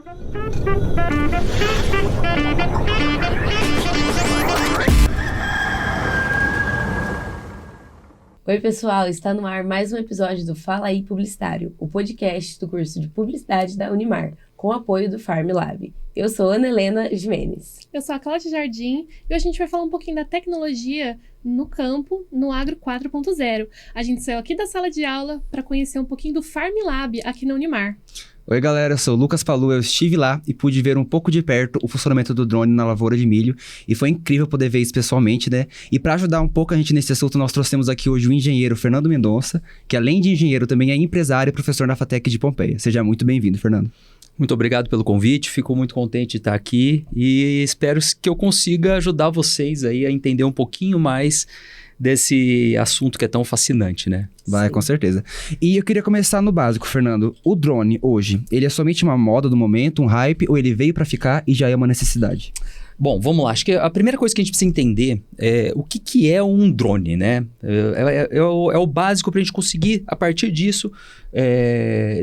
Oi, pessoal, está no ar mais um episódio do Fala Aí Publicitário, o podcast do curso de Publicidade da Unimar, com apoio do FarmLab. Eu sou Ana Helena Jimenez. Eu sou a Cláudia Jardim e hoje a gente vai falar um pouquinho da tecnologia no campo, no Agro 4.0. A gente saiu aqui da sala de aula para conhecer um pouquinho do FarmLab aqui na Unimar. Oi galera, eu sou o Lucas Palu, eu estive lá e pude ver um pouco de perto o funcionamento do drone na lavoura de milho e foi incrível poder ver isso pessoalmente, né? E para ajudar um pouco a gente nesse assunto, nós trouxemos aqui hoje o engenheiro Fernando Mendonça, que além de engenheiro também é empresário e professor na FATEC de Pompeia. Seja muito bem-vindo, Fernando. Muito obrigado pelo convite, fico muito contente de estar aqui e espero que eu consiga ajudar vocês aí a entender um pouquinho mais desse assunto que é tão fascinante, né? Vai, com certeza. E eu queria começar no básico, Fernando. O drone, hoje, ele é somente uma moda do momento, um hype, ou ele veio para ficar e já é uma necessidade? Bom, vamos lá. Acho que a primeira coisa que a gente precisa entender é o que é um drone, né? É o básico para a gente conseguir, a partir disso,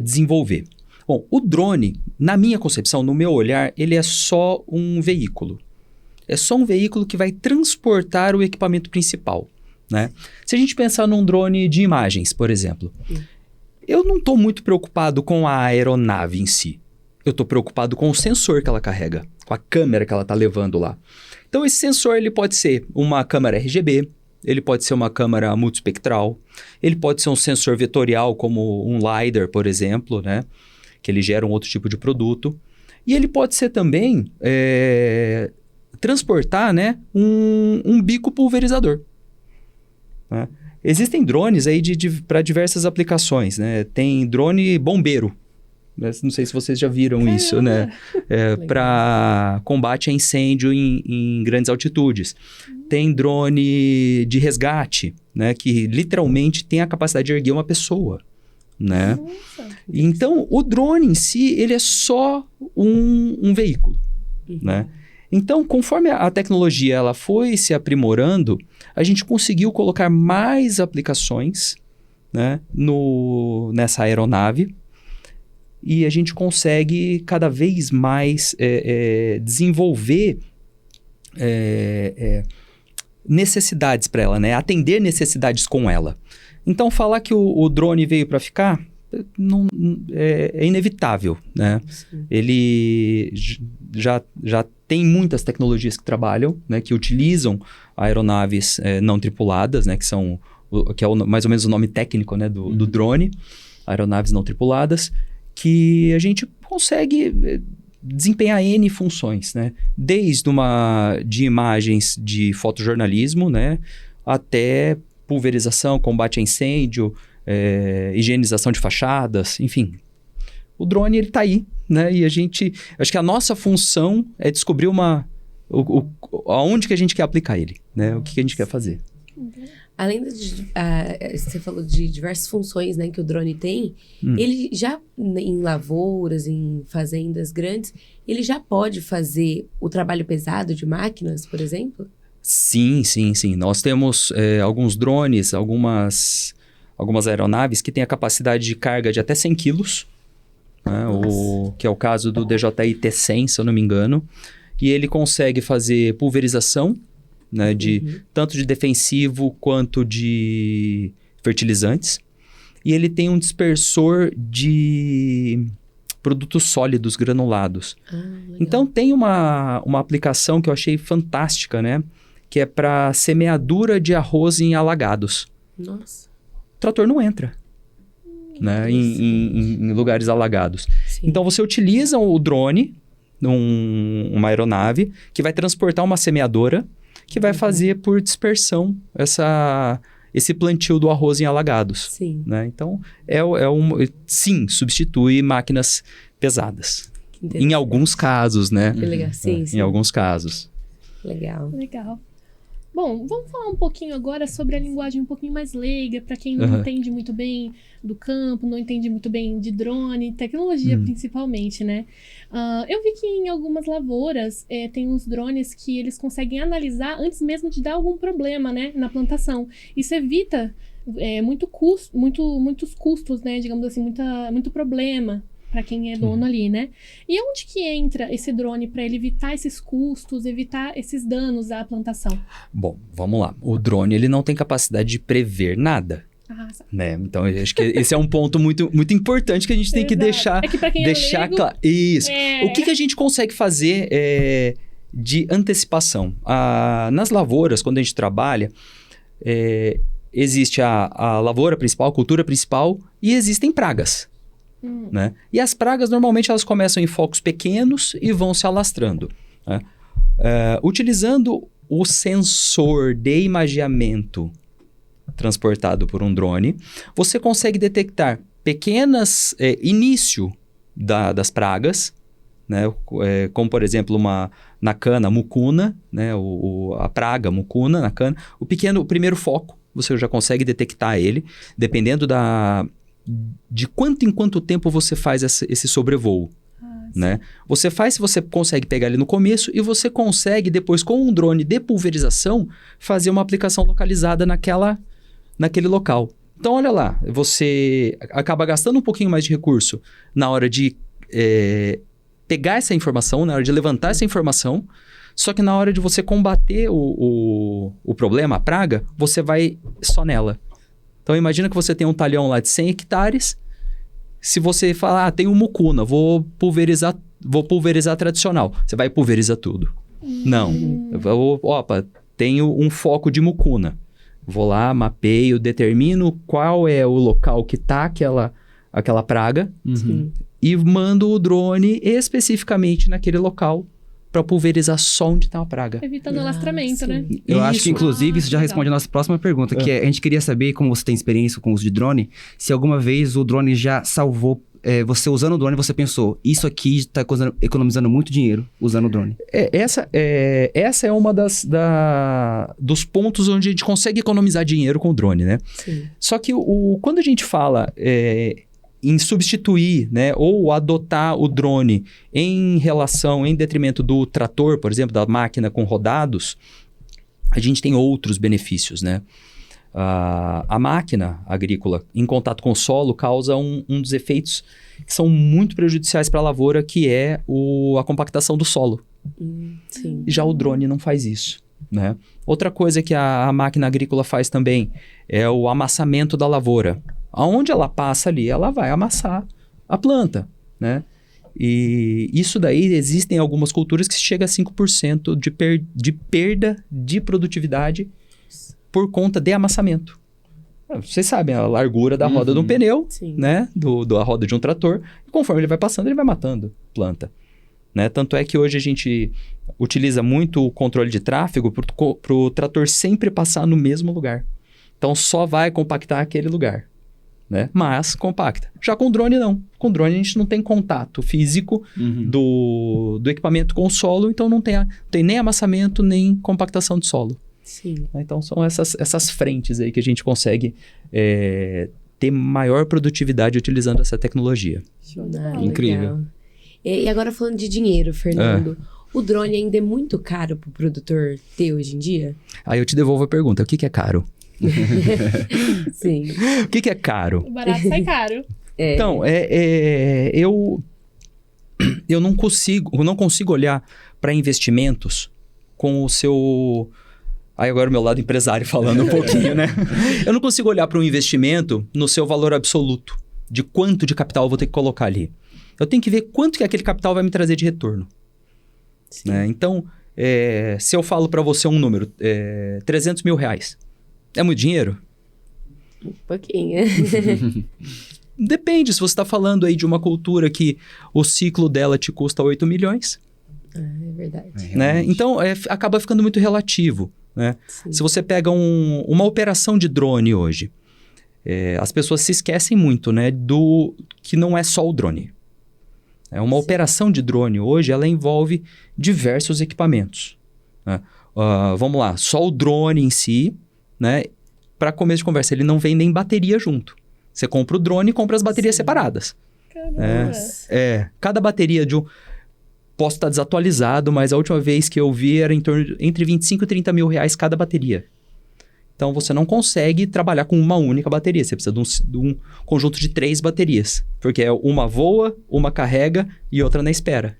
desenvolver. Bom, o drone, na minha concepção, no meu olhar, ele é só um veículo. É só um veículo que vai transportar o equipamento principal, né? Se a gente pensar num drone de imagens, por exemplo, eu não estou muito preocupado com a aeronave em si. Eu estou preocupado com o sensor que ela carrega, com a câmera que ela está levando lá. Então, esse sensor ele pode ser uma câmera RGB, ele pode ser uma câmera multispectral, ele pode ser um sensor vetorial, como um LiDAR, por exemplo, né? Que ele gera um outro tipo de produto. E ele pode ser também transportar, né, um bico pulverizador. Né? Existem drones aí para diversas aplicações, né? Tem drone bombeiro. Não sei se vocês já viram isso, né? Para combate a incêndio em grandes altitudes. Tem drone de resgate, né? Que literalmente tem a capacidade de erguer uma pessoa. Né? Então, o drone em si, ele é só um veículo, né? Então, conforme a tecnologia ela foi se aprimorando, a gente conseguiu colocar mais aplicações, né, nessa aeronave e a gente consegue cada vez mais desenvolver necessidades para ela, né? Atender necessidades com ela. Então, falar que o drone veio para ficar é inevitável, né? Sim. Ele já tem muitas tecnologias que trabalham, né? Que utilizam aeronaves não tripuladas, né? Que é mais ou menos o nome técnico, né? Do drone, aeronaves não tripuladas, que a gente consegue desempenhar N funções, né? Desde de imagens de fotojornalismo, né? Até pulverização, combate a incêndio, higienização de fachadas, enfim. O drone, ele tá aí, né? E acho que a nossa função é descobrir aonde que a gente quer aplicar ele, né? O que a gente quer fazer. Além você falou de diversas funções, né, que o drone tem, ele já, em lavouras, em fazendas grandes, ele já pode fazer o trabalho pesado de máquinas, por exemplo? Sim. Nós temos alguns drones, algumas aeronaves que têm a capacidade de carga de até 100 quilos, né? Que é o caso do DJI T100, se eu não me engano. E ele consegue fazer pulverização, né, tanto de defensivo quanto de fertilizantes. E ele tem um dispersor de produtos sólidos granulados. Então, tem uma aplicação que eu achei fantástica, né? Que é para semeadura de arroz em alagados. Nossa. O trator não entra, né? Em lugares alagados. Sim. Então, você utiliza o drone, uma aeronave, que vai transportar uma semeadora, que vai fazer por dispersão esse plantio do arroz em alagados. Sim. Né? Então, sim, substitui máquinas pesadas. Em alguns casos, né? Que legal. Sim. Em alguns casos. Legal. Bom, vamos falar um pouquinho agora sobre a linguagem um pouquinho mais leiga, para quem não entende muito bem do campo, não entende muito bem de drone, tecnologia principalmente, né? Eu vi que em algumas lavouras tem uns drones que eles conseguem analisar antes mesmo de dar algum problema, né, na plantação. Isso evita muitos custos, né, digamos assim, muito problema. para quem é dono ali, né? E onde que entra esse drone para ele evitar esses custos, evitar esses danos à plantação? Bom, vamos lá. O drone, ele não tem capacidade de prever nada. Né? Então, eu acho que esse é um ponto muito, muito importante que a gente tem que deixar, é que pra quem deixar leigo, claro. Isso. O que a gente consegue fazer de antecipação? Nas lavouras, quando a gente trabalha, existe a lavoura principal, a cultura principal, e existem pragas. Né? E as pragas, normalmente, elas começam em focos pequenos e vão se alastrando. Né? Utilizando o sensor de imageamento transportado por um drone, você consegue detectar pequenas início das pragas, né? Como, por exemplo, na cana, mucuna, né? A praga mucuna na cana. O primeiro foco, você já consegue detectar ele, dependendo de quanto em quanto tempo você faz esse sobrevoo. Né? Você faz se você consegue pegar ele no começo e você consegue depois, com um drone de pulverização, fazer uma aplicação localizada naquele local. Então, olha lá, você acaba gastando um pouquinho mais de recurso na hora de pegar essa informação, na hora de levantar essa informação, só que na hora de você combater o problema, a praga, você vai só nela. Então, imagina que você tem um talhão lá de 100 hectares, se você falar, tem um mucuna, vou pulverizar tradicional, você vai pulverizar tudo. Não. Opa, tenho um foco de mucuna. Vou lá, mapeio, determino qual é o local que está aquela praga e mando o drone especificamente naquele local para pulverizar só onde está a praga. Evitando alastramento, né? Eu acho que, inclusive, isso já responde a nossa próxima pergunta, que a gente queria saber, como você tem experiência com o uso de drone, se alguma vez o drone já salvou, você usando o drone, você pensou, isso aqui está economizando muito dinheiro usando o drone. Essa é uma dos pontos onde a gente consegue economizar dinheiro com o drone, né? Sim. Só que quando a gente fala em substituir, né, ou adotar o drone em detrimento do trator, por exemplo, da máquina com rodados, a gente tem outros benefícios, né? A máquina agrícola em contato com o solo causa um dos efeitos que são muito prejudiciais para a lavoura, que é a compactação do solo. Sim. Já o drone não faz isso, né? Outra coisa que a máquina agrícola faz também é o amassamento da lavoura. Aonde ela passa ali, ela vai amassar a planta, né? E isso daí, existem algumas culturas que chega a 5% de perda de produtividade por conta de amassamento. Vocês sabem, a largura da roda de um pneu, né? Da roda de um trator. E conforme ele vai passando, ele vai matando planta. Né? Tanto é que hoje a gente utiliza muito o controle de tráfego para o trator sempre passar no mesmo lugar. Então, só vai compactar aquele lugar. Né? Mas compacta. Já com drone, não. Com drone, a gente não tem contato físico do equipamento com o solo, então não tem nem amassamento, nem compactação de solo. Sim. Então, são essas frentes aí que a gente consegue ter maior produtividade utilizando essa tecnologia. Incrível. Legal. E agora falando de dinheiro, Fernando, o drone ainda é muito caro para o produtor ter hoje em dia? Aí eu te devolvo a pergunta, o que é caro? Sim. O que é caro? O barato sai caro. Então, eu não consigo olhar para investimentos com o seu... Aí agora o meu lado empresário falando um pouquinho, né? Eu não consigo olhar para um investimento no seu valor absoluto, de quanto de capital eu vou ter que colocar ali. Eu tenho que ver quanto que aquele capital vai me trazer de retorno. Né? Então, se eu falo para você um número, 300 mil reais, é muito dinheiro? Um pouquinho. Depende, se você está falando aí de uma cultura que o ciclo dela te custa 8 milhões. É verdade. Né? Então, acaba ficando muito relativo. Né? Se você pega uma operação de drone hoje, as pessoas se esquecem muito, né, do que não é só o drone. Uma operação de drone hoje, ela envolve diversos equipamentos. Né? Vamos lá, só o drone em si, né, para começo de conversa, ele não vem nem bateria junto. Você compra o drone e compra as baterias separadas. Caramba. Cada bateria de um... Posso estar desatualizado, mas a última vez que eu vi era entre 25 e 30 mil reais cada bateria. Então, você não consegue trabalhar com uma única bateria. Você precisa de um conjunto de 3 baterias. Porque uma voa, uma carrega e outra na espera.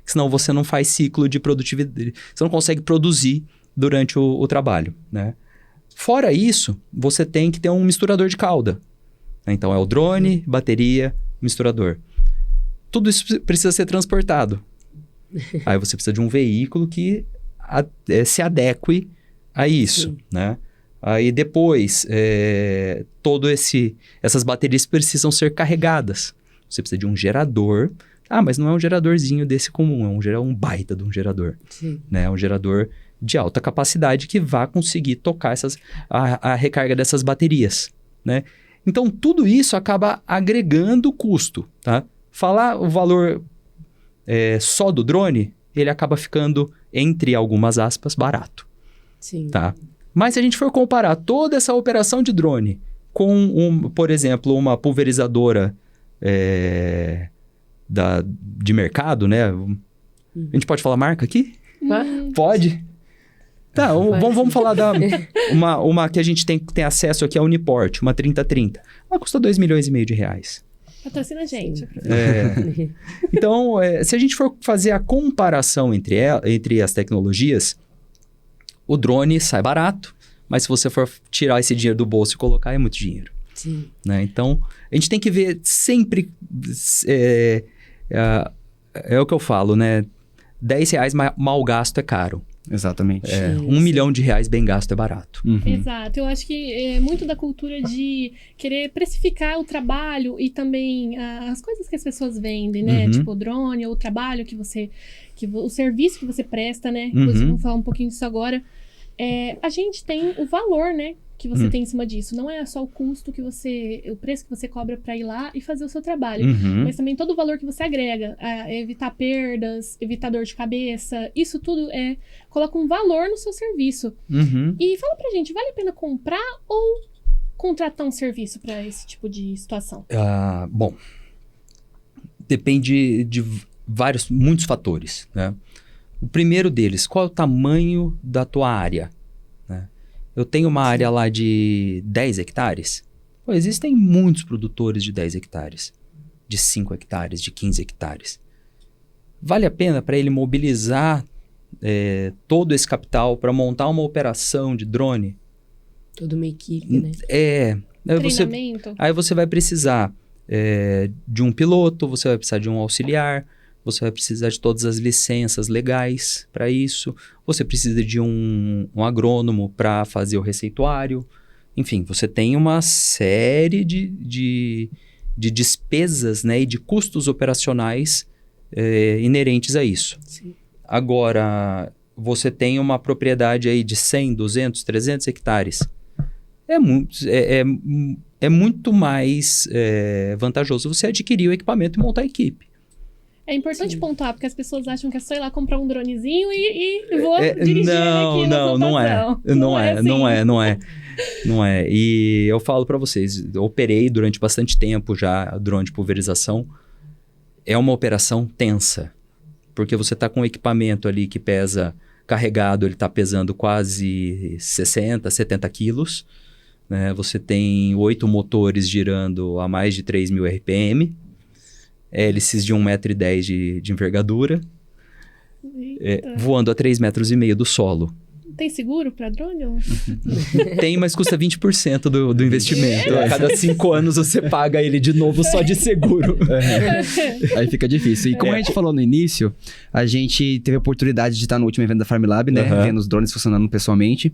Senão, você não faz ciclo de produtividade. Você não consegue produzir durante o trabalho, né? Fora isso, você tem que ter um misturador de cauda. Então, é o drone, bateria, misturador. Tudo isso precisa ser transportado. Aí, você precisa de um veículo que se adeque a isso, né? Aí depois, essas baterias precisam ser carregadas. Você precisa de um gerador. Ah, mas não é um geradorzinho desse comum, é um baita de um gerador. Sim. Né? Um gerador de alta capacidade que vai conseguir tocar a recarga dessas baterias. Né? Então, tudo isso acaba agregando custo. Tá? Falar o valor só do drone, ele acaba ficando, entre algumas aspas, barato. Sim. Tá? Mas se a gente for comparar toda essa operação de drone com, por exemplo, uma pulverizadora de mercado, né? A gente pode falar marca aqui? Pode? Tá, vamos falar uma que a gente tem acesso aqui, a Uniport, uma 3030. Ela custa 2,5 milhões de reais. Patrocina a gente. Então, se a gente for fazer a comparação entre as tecnologias, o drone sai barato, mas se você for tirar esse dinheiro do bolso e colocar, é muito dinheiro. Sim. Né? Então, a gente tem que ver sempre... É o que eu falo, né? R$10 mal gasto é caro. Exatamente. R$1 milhão bem gasto é barato. Uhum. Exato. Eu acho que é muito da cultura de querer precificar o trabalho e também as coisas que as pessoas vendem, né? Uhum. Tipo o drone ou o trabalho o serviço que você presta, né? Inclusive, vamos falar um pouquinho disso agora. A gente tem o valor, né? Que você tem em cima disso. Não é só o custo o preço que você cobra para ir lá e fazer o seu trabalho. Mas também todo o valor que você agrega. Evitar perdas, evitar dor de cabeça. Isso tudo coloca um valor no seu serviço. E fala pra gente, vale a pena comprar ou contratar um serviço para esse tipo de situação? Bom, depende de muitos fatores, né? O primeiro deles, qual é o tamanho da tua área? Né? Eu tenho uma área lá de 10 hectares. Pô, existem muitos produtores de 10 hectares, de 5 hectares, de 15 hectares. Vale a pena para ele mobilizar todo esse capital para montar uma operação de drone? Toda uma equipe, né? Treinamento. Aí você vai precisar de um piloto, você vai precisar de um auxiliar, você vai precisar de todas as licenças legais para isso, você precisa de um agrônomo para fazer o receituário. Enfim, você tem uma série de despesas, né, e de custos operacionais inerentes a isso. Sim. Agora, você tem uma propriedade aí de 100, 200, 300 hectares. É muito mais vantajoso você adquirir o equipamento e montar a equipe. É importante pontuar, porque as pessoas acham que é só ir lá comprar um dronezinho e vou dirigir aqui na plantação. Não é. E eu falo para vocês, eu operei durante bastante tempo já drone de pulverização. É uma operação tensa, porque você está com um equipamento ali que pesa, carregado, ele está pesando quase 60, 70 quilos. Né? Você tem 8 motores girando a mais de 3.000 RPM. Hélices de 1,10 m de envergadura, voando a 3,5 metros do solo. Tem seguro para drone? Tem, mas custa 20% do investimento. A cada 5 anos você paga ele de novo só de seguro. Aí fica difícil. E como a gente falou no início, a gente teve a oportunidade de estar no último evento da Farmlab, né? Vendo os drones funcionando pessoalmente.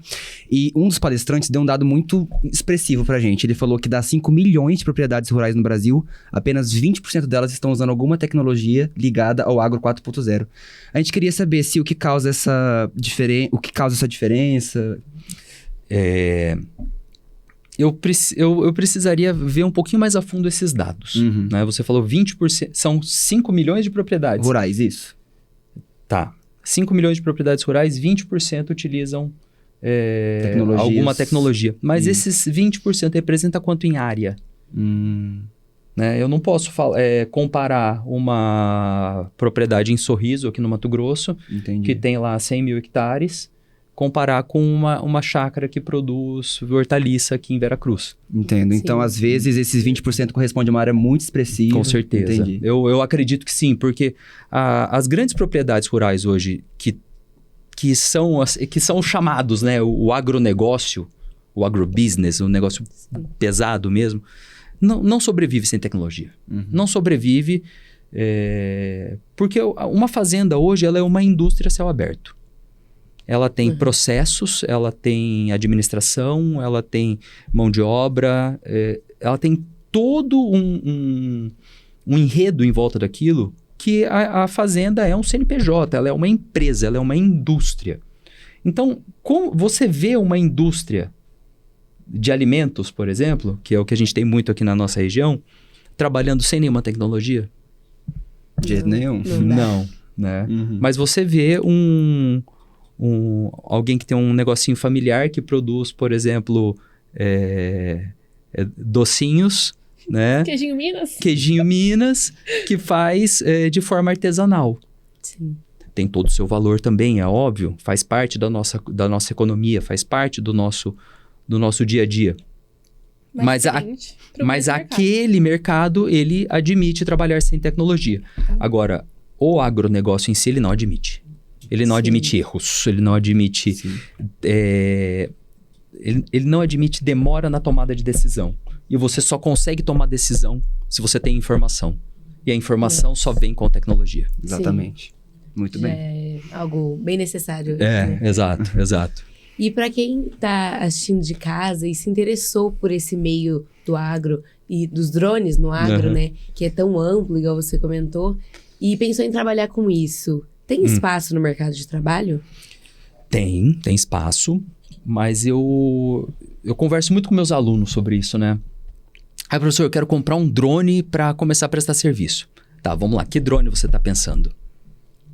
E um dos palestrantes deu um dado muito expressivo pra gente. Ele falou que das 5 milhões de propriedades rurais no Brasil, apenas 20% delas estão usando alguma tecnologia ligada ao Agro 4.0. A gente queria saber se o que causa essa diferença... Eu precisaria ver um pouquinho mais a fundo esses dados. Né? Você falou 20%, são 5 milhões de propriedades. Rurais, isso. Tá. 5 milhões de propriedades rurais, 20% utilizam alguma tecnologia. Mas esses 20% representa quanto em área? Né? Eu não posso comparar uma propriedade em Sorriso, aqui no Mato Grosso, que tem lá 100 mil hectares, comparar com uma chácara que produz hortaliça aqui em Veracruz. Entendo. Sim. Então, às vezes, esses 20% corresponde a uma área muito expressiva. Com certeza. Entendi. Eu acredito que sim, porque as grandes propriedades rurais hoje que são chamados, né, o agronegócio, o agrobusiness, o negócio pesado mesmo, não sobrevive sem tecnologia. Não sobrevive porque uma fazenda hoje ela é uma indústria a céu aberto. Ela tem processos, ela tem administração, ela tem mão de obra, ela tem todo um enredo em volta daquilo que a fazenda é um CNPJ, ela é uma empresa, ela é uma indústria. Então, como você vê uma indústria de alimentos, por exemplo, que é o que a gente tem muito aqui na nossa região, trabalhando sem nenhuma tecnologia? De jeito nenhum. Não, né? Mas você vê alguém que tem um negocinho familiar que produz, por exemplo, docinhos, né? Queijinho Minas, que faz de forma artesanal. Sim. Tem todo o seu valor também, é óbvio. Faz parte da nossa economia, faz parte do nosso dia a dia. Mas aquele mercado, ele admite trabalhar sem tecnologia. Agora, o agronegócio em si, ele não admite. Ele não admite erros, ele não admite... Ele não admite demora na tomada de decisão. E você só consegue tomar decisão se você tem informação. E a informação só vem com a tecnologia. Exatamente. Muito bem. É algo bem necessário. Exato. E para quem está assistindo de casa e se interessou por esse meio do agro e dos drones no agro, né? Que é tão amplo, igual você comentou, e pensou em trabalhar com isso, tem espaço no mercado de trabalho? Tem espaço, mas eu converso muito com meus alunos sobre isso, né? Aí, professor, eu quero comprar um drone para começar a prestar serviço. Tá, vamos lá, que drone você está pensando?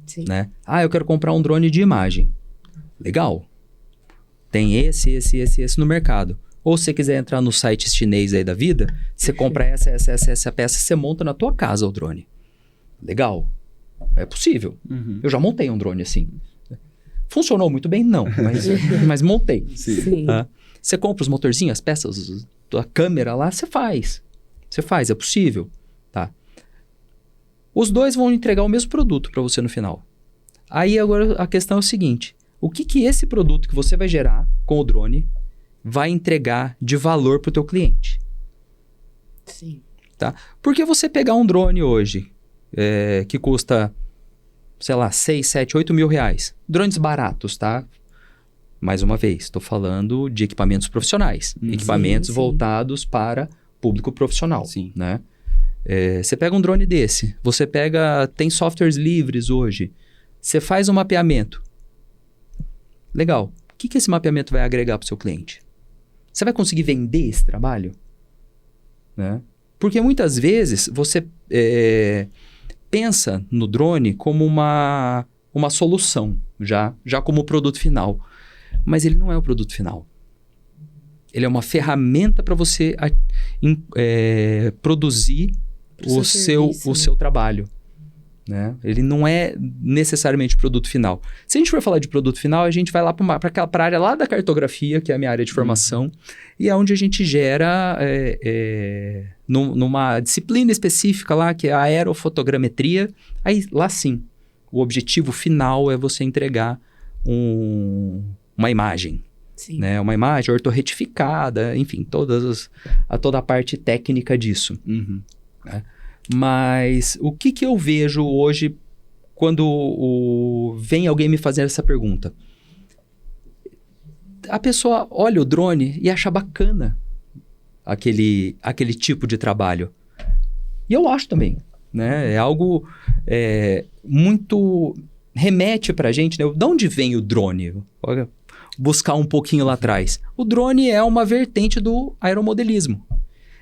Sim. Né? Eu quero comprar um drone de imagem. Legal. Tem esse no mercado. Ou se você quiser entrar no site chinês aí da vida, você compra essa peça e você monta na tua casa o drone. Legal. É possível. Eu já montei um drone assim. Funcionou muito bem? Não, mas montei. Sim. Você compra os motorzinhos, as peças, a câmera lá, você faz. É possível. Tá? Os dois vão entregar o mesmo produto para você no final. Aí agora a questão é o seguinte: o que esse produto que você vai gerar com o drone vai entregar de valor para o teu cliente? Sim. Tá? Porque você pegar um drone hoje que custa, sei lá, 6, 7, 8 mil reais. Drones baratos, tá? Mais uma vez, estou falando de equipamentos profissionais. Equipamentos voltados para público profissional. Sim. Né? Você pega um drone desse, tem softwares livres hoje, você faz um mapeamento. Legal. O que esse mapeamento vai agregar para o seu cliente? Você vai conseguir vender esse trabalho? Né? Porque muitas vezes você pensa no drone como uma solução, já como produto final. Mas ele não é o produto final. Ele é uma ferramenta para você produzir o seu trabalho. Né? Ele não é necessariamente produto final. Se a gente for falar de produto final, a gente vai lá para a área lá da cartografia, que é a minha área de formação, e é onde a gente gera, numa disciplina específica lá, que é a aerofotogrametria. Aí, lá sim, o objetivo final é você entregar uma imagem. Sim. Né? Uma imagem ortorretificada, enfim, toda a parte técnica disso. Né? Mas o que eu vejo hoje quando vem alguém me fazer essa pergunta? A pessoa olha o drone e acha bacana aquele tipo de trabalho. E eu acho também. Né? É algo muito... remete pra gente, né? De onde vem o drone? Buscar um pouquinho lá atrás. O drone é uma vertente do aeromodelismo.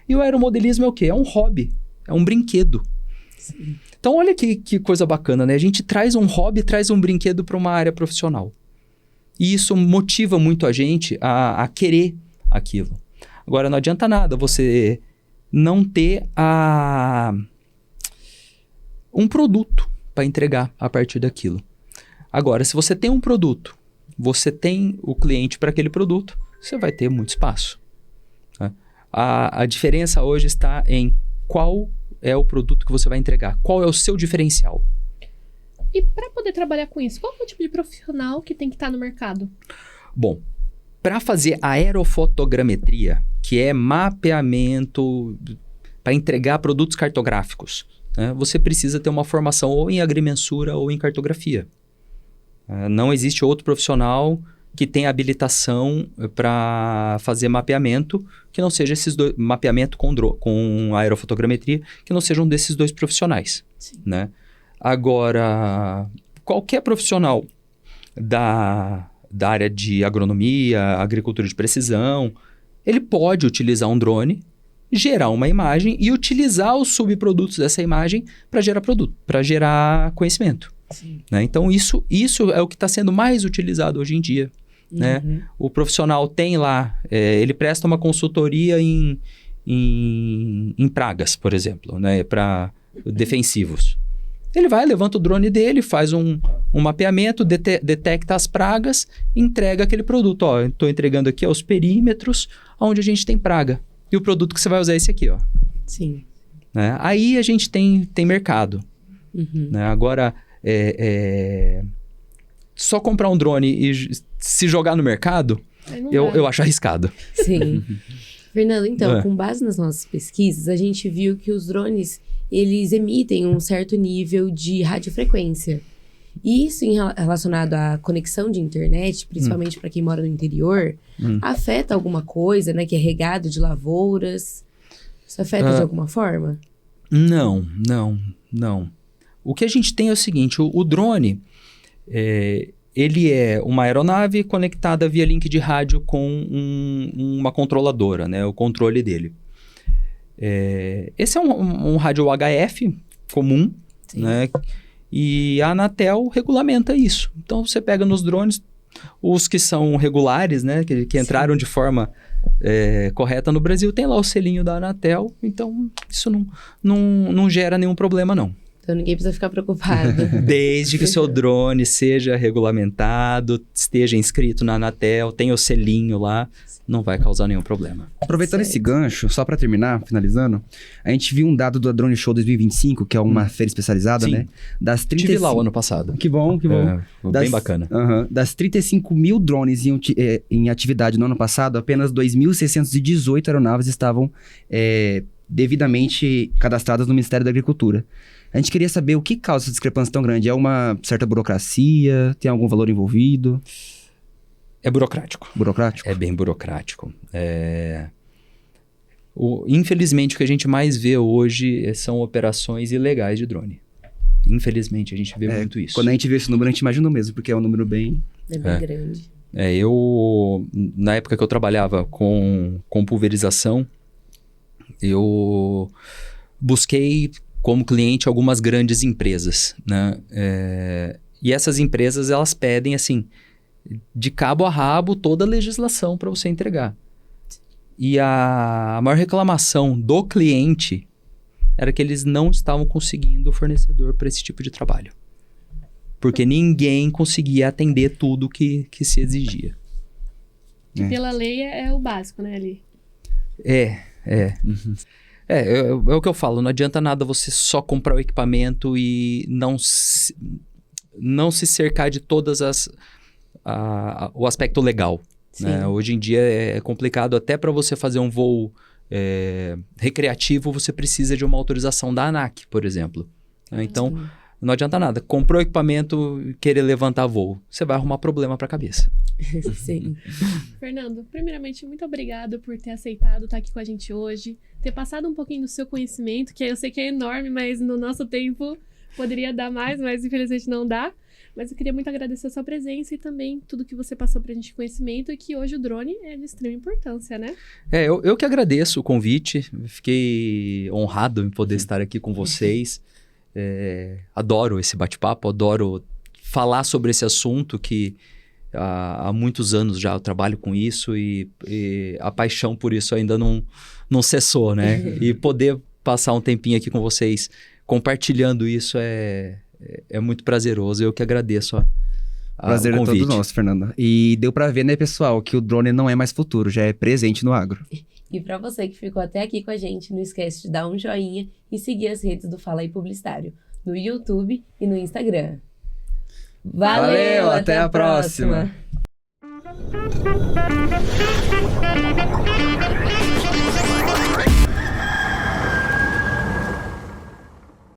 E o aeromodelismo é o quê? É um hobby. É um brinquedo. Sim. Então, olha que coisa bacana, né? A gente traz um hobby, traz um brinquedo para uma área profissional. E isso motiva muito a gente a querer aquilo. Agora, não adianta nada você não ter um produto para entregar a partir daquilo. Agora, se você tem um produto você tem o cliente para aquele produto, você vai ter muito espaço. Tá? A diferença hoje está em qual é o produto que você vai entregar, qual é o seu diferencial. E para poder trabalhar com isso, qual é o tipo de profissional que tem que estar no mercado? Bom, para fazer aerofotogrametria, que é mapeamento para entregar produtos cartográficos, né, você precisa ter uma formação ou em agrimensura ou em cartografia. Não existe outro profissional que tenha habilitação para fazer mapeamento que não seja esses dois, mapeamento com aerofotogrametria, que não sejam desses dois profissionais. Né? Agora, qualquer profissional da área de agronomia, agricultura de precisão, ele pode utilizar um drone, gerar uma imagem e utilizar os subprodutos dessa imagem para gerar produto, para gerar conhecimento. Né? Então, isso é o que está sendo mais utilizado hoje em dia. Né? O profissional tem lá, ele presta uma consultoria em pragas, por exemplo, né? Para defensivos. Ele vai, levanta o drone dele, faz um mapeamento, detecta as pragas, entrega aquele produto. Ó, estou entregando aqui os perímetros onde a gente tem praga. E o produto que você vai usar é esse aqui, ó. Sim. Né? Aí a gente tem mercado. Né? Agora, só comprar um drone e se jogar no mercado, eu acho arriscado. Sim. Fernando, então, com base nas nossas pesquisas, a gente viu que os drones, eles emitem um certo nível de radiofrequência. E isso, relacionado à conexão de internet, principalmente para quem mora no interior, afeta alguma coisa, né? Que é regado de lavouras. Isso afeta de alguma forma? Não. O que a gente tem é o seguinte, o drone, ele é uma aeronave conectada via link de rádio com uma controladora, né? O controle dele. Esse é um rádio HF comum, né? E a Anatel regulamenta isso. Então, você pega nos drones, os que são regulares, né? Que entraram de forma correta no Brasil, tem lá o selinho da Anatel. Então, isso não gera nenhum problema, não. Então, ninguém precisa ficar preocupado. Desde que o seu drone seja regulamentado, esteja inscrito na Anatel, tenha o selinho lá, não vai causar nenhum problema. Aproveitando esse gancho, só para terminar, finalizando, a gente viu um dado do Drone Show 2025, que é uma feira especializada, né? Das 35... Estive lá o ano passado. Que bom. Bem bacana. Das 35 mil drones em atividade no ano passado, apenas 2.618 aeronaves estavam devidamente cadastradas no Ministério da Agricultura. A gente queria saber o que causa essa discrepância tão grande. É uma certa burocracia? Tem algum valor envolvido? É burocrático. Burocrático? É bem burocrático. Infelizmente, o que a gente mais vê hoje são operações ilegais de drone. Infelizmente, a gente vê muito isso. Quando a gente vê esse número, a gente imagina mesmo, porque é um número bem... É bem grande. Na época que eu trabalhava com pulverização, eu busquei como cliente algumas grandes empresas, né? E essas empresas, elas pedem, assim, de cabo a rabo, toda a legislação para você entregar. E a maior reclamação do cliente era que eles não estavam conseguindo fornecedor para esse tipo de trabalho. Porque ninguém conseguia atender tudo que se exigia. Que pela lei é o básico, né, ali? É o que eu falo, não adianta nada você só comprar o equipamento e não se cercar de todas o aspecto legal. Né? Hoje em dia é complicado, até para você fazer um voo recreativo, você precisa de uma autorização da ANAC, por exemplo. Então, não adianta nada. Comprou o equipamento e querer levantar voo, você vai arrumar problema para a cabeça. Sim. Fernando, primeiramente, muito obrigado por ter aceitado estar aqui com a gente hoje, ter passado um pouquinho do seu conhecimento, que eu sei que é enorme, mas no nosso tempo poderia dar mais, mas infelizmente não dá. Mas eu queria muito agradecer a sua presença e também tudo que você passou pra gente de conhecimento e que hoje o drone é de extrema importância, né? Eu que agradeço o convite, fiquei honrado em poder estar aqui com vocês. Adoro esse bate-papo, adoro falar sobre esse assunto que há muitos anos já eu trabalho com isso e a paixão por isso ainda não cessou, né? E poder passar um tempinho aqui com vocês compartilhando isso é muito prazeroso. Eu que agradeço Prazer o é convite. todo nosso, Fernanda. E deu pra ver, né, pessoal, que o drone não é mais futuro, já é presente no agro. E para você que ficou até aqui com a gente, não esquece de dar um joinha e seguir as redes do Fala aí Publicitário, no YouTube e no Instagram. Valeu, até a próxima.